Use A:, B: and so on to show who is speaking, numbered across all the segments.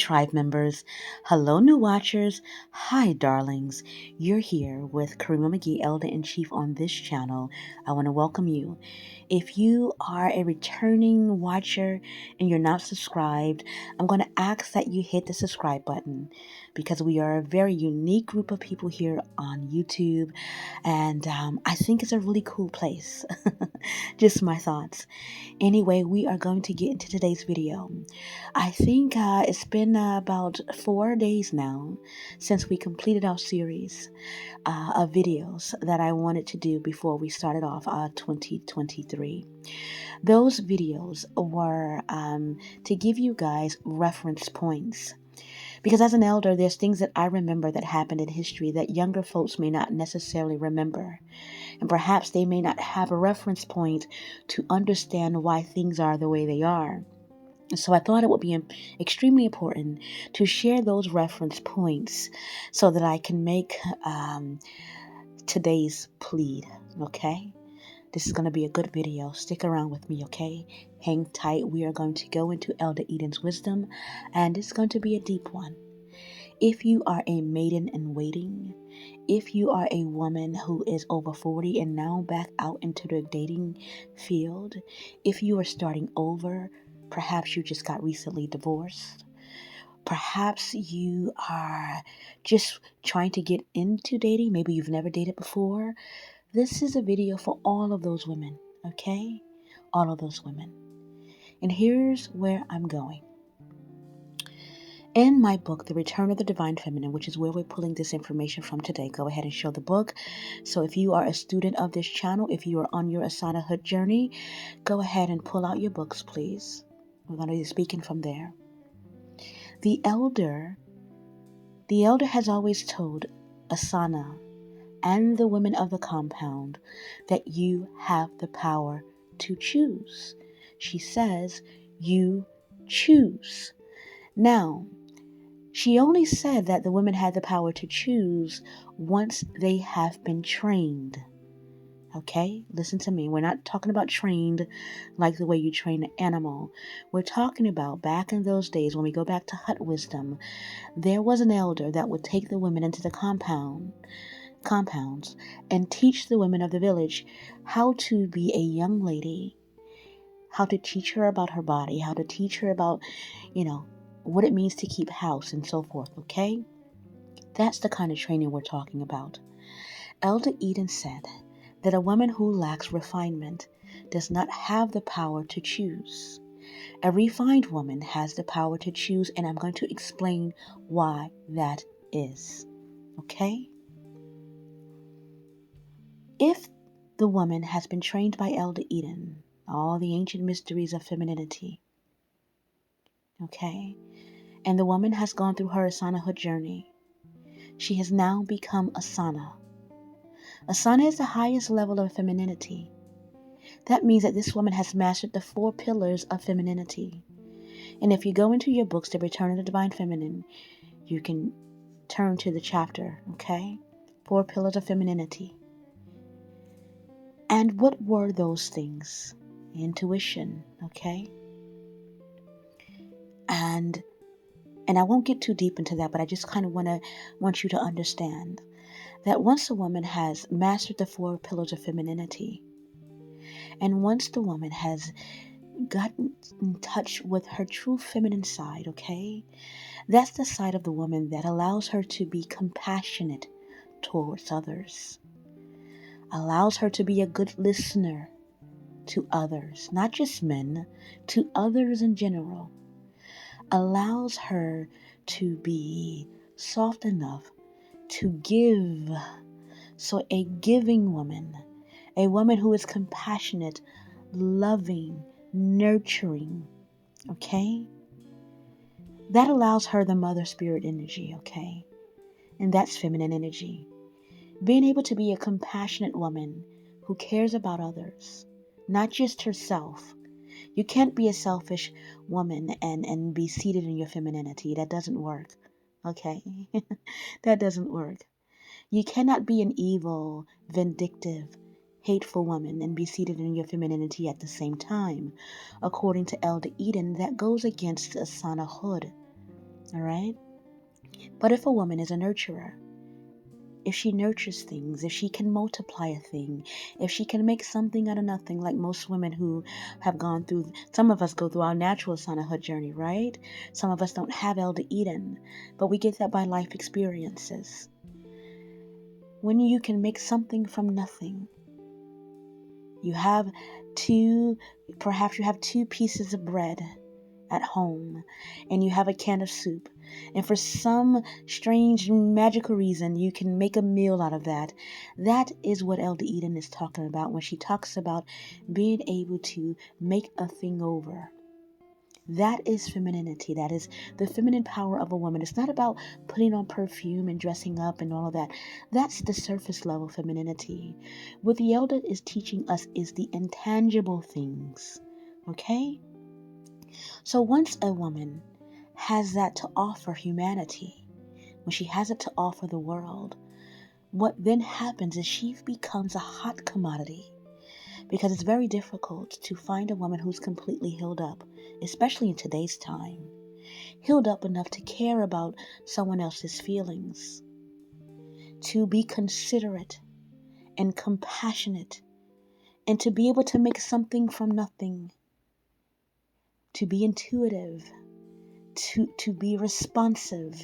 A: tribe members. Hello, new watchers. Hi, darlings. You're here with Karima McGee, Elder in Chief on this channel. I want to welcome you. If you are a returning watcher and you're not subscribed, I'm going to ask that you hit the subscribe button because we are a very unique group of people here on YouTube, and I think it's a really cool place. Just my thoughts. Anyway, we are going to get into today's video. I think it's been about 4 days now since we completed our series of videos that I wanted to do before we started off 2023. Those videos were to give you guys reference points. Because as an elder, there's things that I remember that happened in history that younger folks may not necessarily remember. And perhaps they may not have a reference point to understand why things are the way they are. So I thought it would be extremely important to share those reference points so that I can make today's plead, okay? This is going to be a good video. Stick around with me, okay? Hang tight. We are going to go into Elder Eden's wisdom, and it's going to be a deep one. If you are a maiden in waiting, if you are a woman who is over 40 and now back out into the dating field, if you are starting over, perhaps you just got recently divorced, perhaps you are just trying to get into dating, maybe you've never dated before, this is a video for all of those women, okay? All of those women. And here's where I'm going. In my book, The Return of the Divine Feminine, which is where we're pulling this information from today, go ahead and show the book. So if you are a student of this channel, if you are on your Asanahood journey, go ahead and pull out your books, please. We're going to be speaking from there. The elder has always told Asana and the women of the compound that you have the power to choose. She says, you choose. Now, she only said that the women had the power to choose once they have been trained. Okay? Listen to me. We're not talking about trained like the way you train an animal. We're talking about back in those days when we go back to hut wisdom, there was an elder that would take the women into the compounds and teach the women of the village how to be a young lady, how to teach her about her body, how to teach her about, what it means to keep house and so forth, okay? That's the kind of training we're talking about. Elder Eden said that a woman who lacks refinement does not have the power to choose. A refined woman has the power to choose, and I'm going to explain why that is, okay? If the woman has been trained by Elder Eden, all the ancient mysteries of femininity, okay, and the woman has gone through her Asanahood journey, she has now become Asana. Asana is the highest level of femininity. That means that this woman has mastered the 4 pillars of femininity. And if you go into your books, The Return of the Divine Feminine, you can turn to the chapter, okay? 4 pillars of femininity. And what were those things? Intuition, okay? And I won't get too deep into that, but I just kind of want you to understand that once a woman has mastered the 4 pillars of femininity, and once the woman has gotten in touch with her true feminine side, okay, that's the side of the woman that allows her to be compassionate towards others, allows her to be a good listener to others, not just men, to others in general, allows her to be soft enough to give. So a giving woman, a woman who is compassionate, loving, nurturing, okay? That allows her the mother spirit energy, okay? And that's feminine energy. Being able to be a compassionate woman who cares about others, not just herself. You can't be a selfish woman and be seated in your femininity. That doesn't work, okay? That doesn't work. You cannot be an evil, vindictive, hateful woman and be seated in your femininity at the same time. According to Elder Eden, that goes against Asanahood. All right? But if a woman is a nurturer, if she nurtures things, if she can multiply a thing, if she can make something out of nothing, like most women who have gone through, some of us go through our natural Asanahood journey, right? Some of us don't have Elder Eden, but we get that by life experiences. When you can make something from nothing, you have perhaps you have two pieces of bread at home and you have a can of soup, and for some strange magical reason you can make a meal out of that. That is what Elder Eden is talking about when she talks about being able to make a thing over. That is femininity. That is the feminine power of a woman. It's not about putting on perfume and dressing up and all of that. That's the surface level femininity. What the elder is teaching us is the intangible things. Okay? So once a woman has that to offer humanity, when she has it to offer the world, what then happens is she becomes a hot commodity, because it's very difficult to find a woman who's completely healed up, especially in today's time, healed up enough to care about someone else's feelings, to be considerate and compassionate, and to be able to make something from nothing, to be intuitive, to be responsive,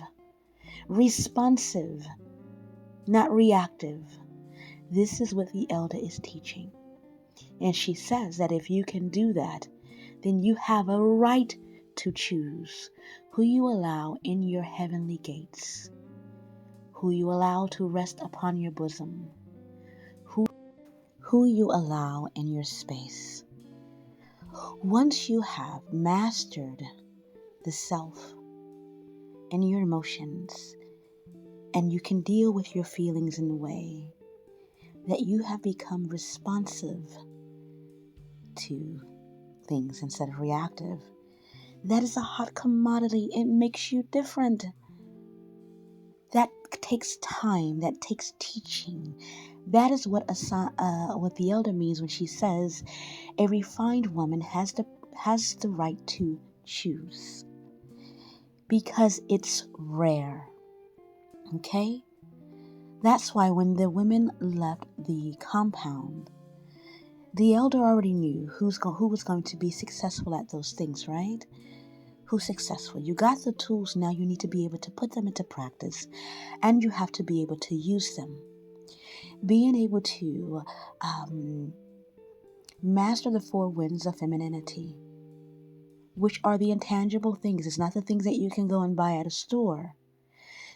A: not reactive. This is what the elder is teaching. And she says that if you can do that, then you have a right to choose who you allow in your heavenly gates, who you allow to rest upon your bosom, who you allow in your space. Once you have mastered the self and your emotions, and you can deal with your feelings in a way that you have become responsive to things instead of reactive, that is a hot commodity. It makes you different. That takes time. That takes teaching. That is what the elder means when she says a refined woman has the right to choose, because it's rare. Okay? That's why when the women left the compound, the elder already knew who was going to be successful at those things, right? Who's successful. You got the tools, now you need to be able to put them into practice, and you have to be able to use them. Being able to master the four winds of femininity, which are the intangible things. It's not the things that you can go and buy at a store.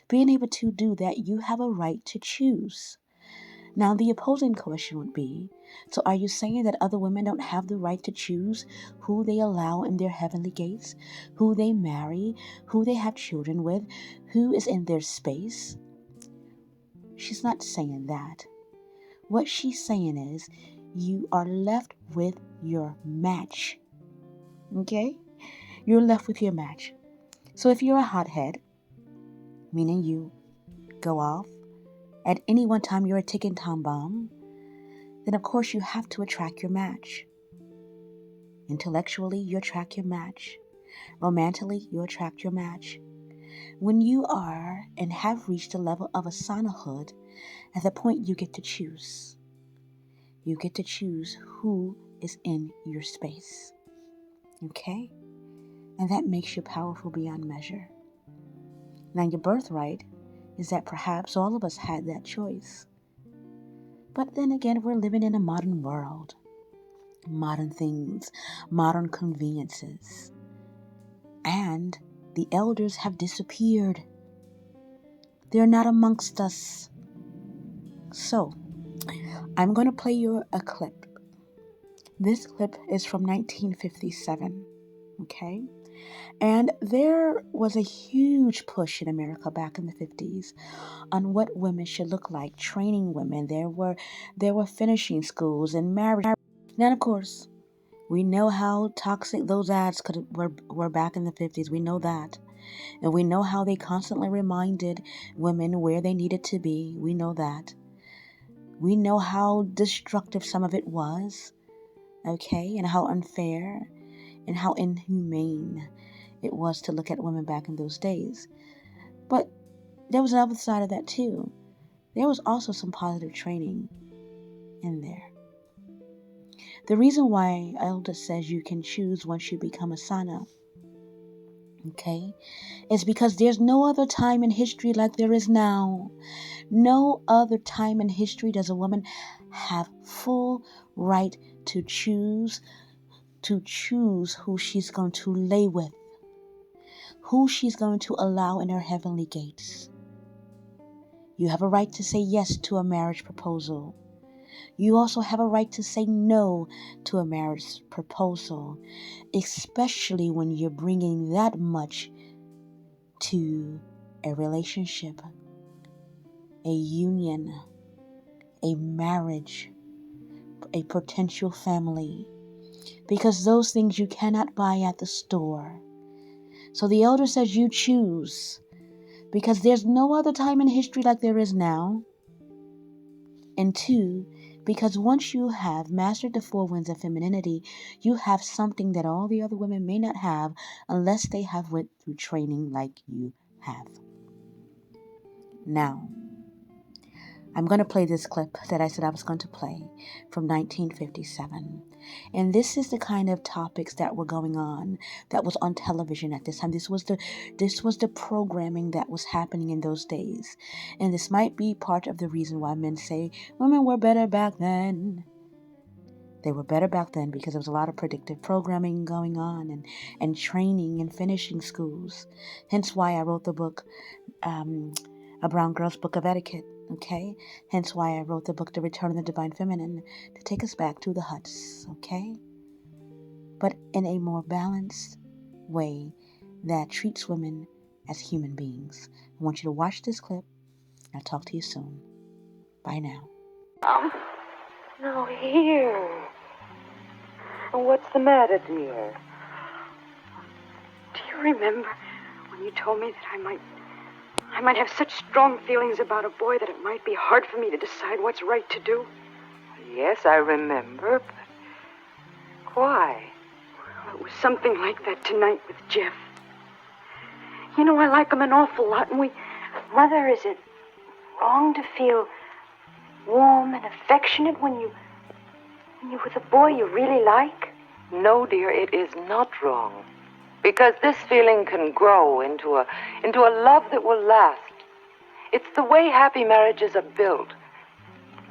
A: Being able to do that, you have a right to choose. Now, the opposing question would be, so are you saying that other women don't have the right to choose who they allow in their heavenly gates, who they marry, who they have children with, who is in their space? She's not saying that. What she's saying is, you are left with your match. Okay? You're left with your match. So if you're a hothead, meaning you go off, at any one time you're a ticking time bomb, then of course you have to attract your match. Intellectually, you attract your match. Romantically, you attract your match. When you are and have reached a level of Asanahood, at that point you get to choose. You get to choose who is in your space. Okay? And that makes you powerful beyond measure. Now, your birthright is that perhaps all of us had that choice. But then again, we're living in a modern world. Modern things, modern conveniences. And the elders have disappeared. They're not amongst us. So, I'm going to play you a clip. This clip is from 1957, okay? And there was a huge push in America back in the 50s on what women should look like, training women. There were finishing schools and marriage. Now, of course, we know how toxic those ads were back in the 50s. We know that. And we know how they constantly reminded women where they needed to be. We know that. We know how destructive some of it was, okay, and how unfair and how inhumane it was to look at women back in those days. But there was another side of that too. There was also some positive training in there. The reason why Elder says you can choose once you become a Saah, okay, is because there's no other time in history like there is now. No other time in history does a woman have full right to choose who she's going to lay with, who she's going to allow in her heavenly gates. You have a right to say yes to a marriage proposal. You also have a right to say no to a marriage proposal, especially when you're bringing that much to a relationship, a union, a marriage, a potential family, because those things you cannot buy at the store. So the elder says you choose, because there's no other time in history like there is now. And two, because once you have mastered the 4 winds of femininity, you have something that all the other women may not have unless they have went through training like you have. Now, I'm going to play this clip that I said I was going to play from 1957. And this is the kind of topics that were going on, that was on television at this time. This was the programming that was happening in those days. And this might be part of the reason why men say women were better back then. They were better back then because there was a lot of predictive programming going on and training and finishing schools. Hence why I wrote the book, A Brown Girl's Book of Etiquette. Okay? Hence why I wrote the book, The Return of the Divine Feminine, to take us back to the huts. Okay? But in a more balanced way that treats women as human beings. I want you to watch this clip. I'll talk to you soon. Bye now.
B: Now here. What's the matter, dear? Do you remember when you told me that I might have such strong feelings about a boy that it might be hard for me to decide what's right to do?
C: Yes, I remember, but why?
B: Well, it was something like that tonight with Jeff. You know, I like him an awful lot, and Mother, is it wrong to feel warm and affectionate when you're with a boy you really like?
C: No, dear, it is not wrong. Because this feeling can grow into a love that will last. It's the way happy marriages are built.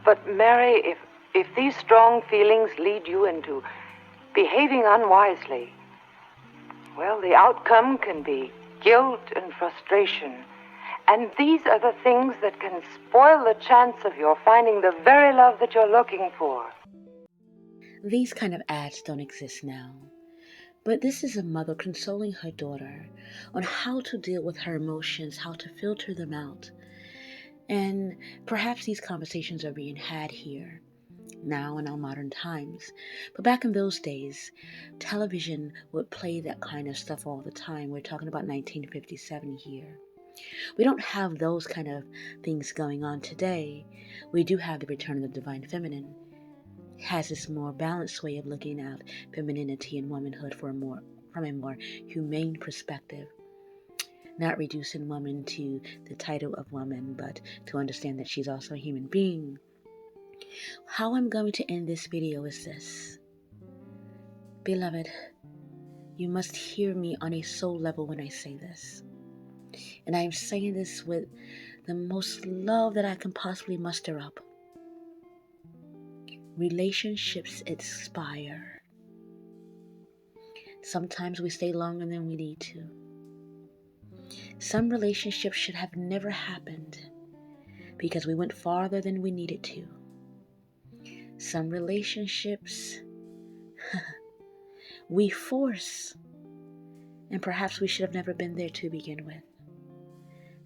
C: But Mary, if these strong feelings lead you into behaving unwisely, well, the outcome can be guilt and frustration. And these are the things that can spoil the chance of your finding the very love that you're looking for.
A: These kind of ads don't exist now. But this is a mother consoling her daughter on how to deal with her emotions, how to filter them out. And perhaps these conversations are being had here, now in our modern times. But back in those days, television would play that kind of stuff all the time. We're talking about 1957 here. We don't have those kind of things going on today. We do have the Return of the Divine Feminine. It has this more balanced way of looking at femininity and womanhood from a more humane perspective. Not reducing woman to the title of woman, but to understand that she's also a human being. How I'm going to end this video is this. Beloved, you must hear me on a soul level when I say this. And I am saying this with the most love that I can possibly muster up. Relationships expire. Sometimes we stay longer than we need to. Some relationships should have never happened because we went farther than we needed to. Some relationships we force, and perhaps we should have never been there to begin with.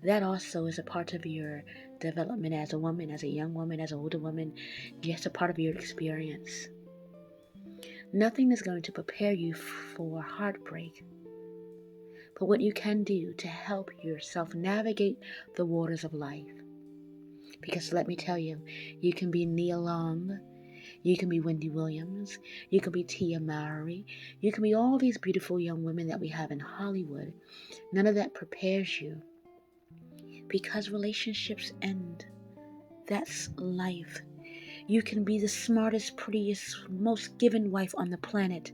A: That also is a part of your development as a woman, as a young woman, as an older woman. Just a part of your experience. Nothing is going to prepare you for heartbreak. But what you can do to help yourself navigate the waters of life. Because let me tell you, you can be knee long, You can be Wendy Williams. You can be Tia Mowry. You can be all these beautiful young women that we have in Hollywood. None of that prepares you, because relationships end. That's life. You can be the smartest, prettiest, most given wife on the planet.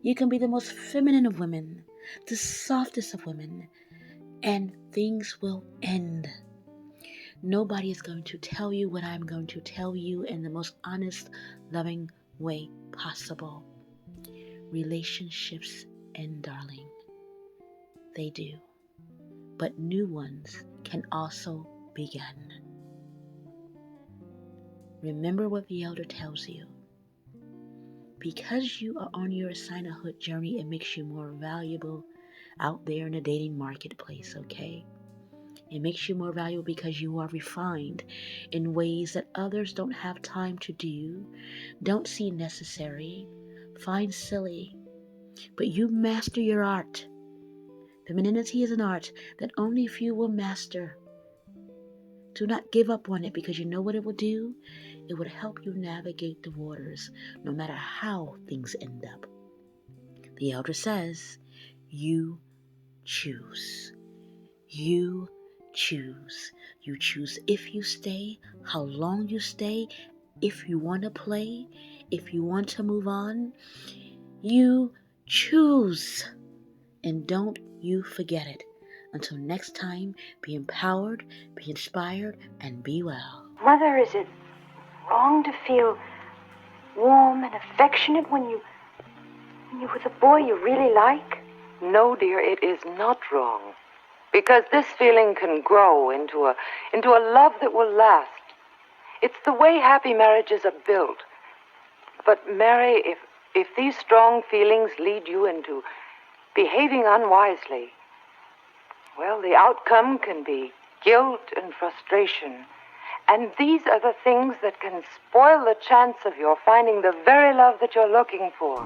A: You can be the most feminine of women, the softest of women, and things will end. Nobody is going to tell you what I'm going to tell you in the most honest, loving way possible. Relationships end, darling. They do. But new ones can also begin. Remember what the elder tells you. Because you are on your Asanahood journey, it makes you more valuable out there in the dating marketplace, okay? It makes you more valuable because you are refined in ways that others don't have time to do, don't see necessary, find silly. But you master your art. Femininity is an art that only few will master. Do not give up on it, because you know what it will do? It would help you navigate the waters, no matter how things end up. The elder says, you choose. You choose. You choose if you stay, how long you stay, if you want to play, if you want to move on. You choose. And don't you forget it. Until next time, be empowered, be inspired, and be well.
B: Mother, is it wrong to feel warm and affectionate when you're with a boy you really like?
C: No, dear, it is not wrong. Because this feeling can grow into a love that will last. It's the way happy marriages are built. But Mary, if these strong feelings lead you into behaving unwisely, well, the outcome can be guilt and frustration. And these are the things that can spoil the chance of your finding the very love that you're looking for.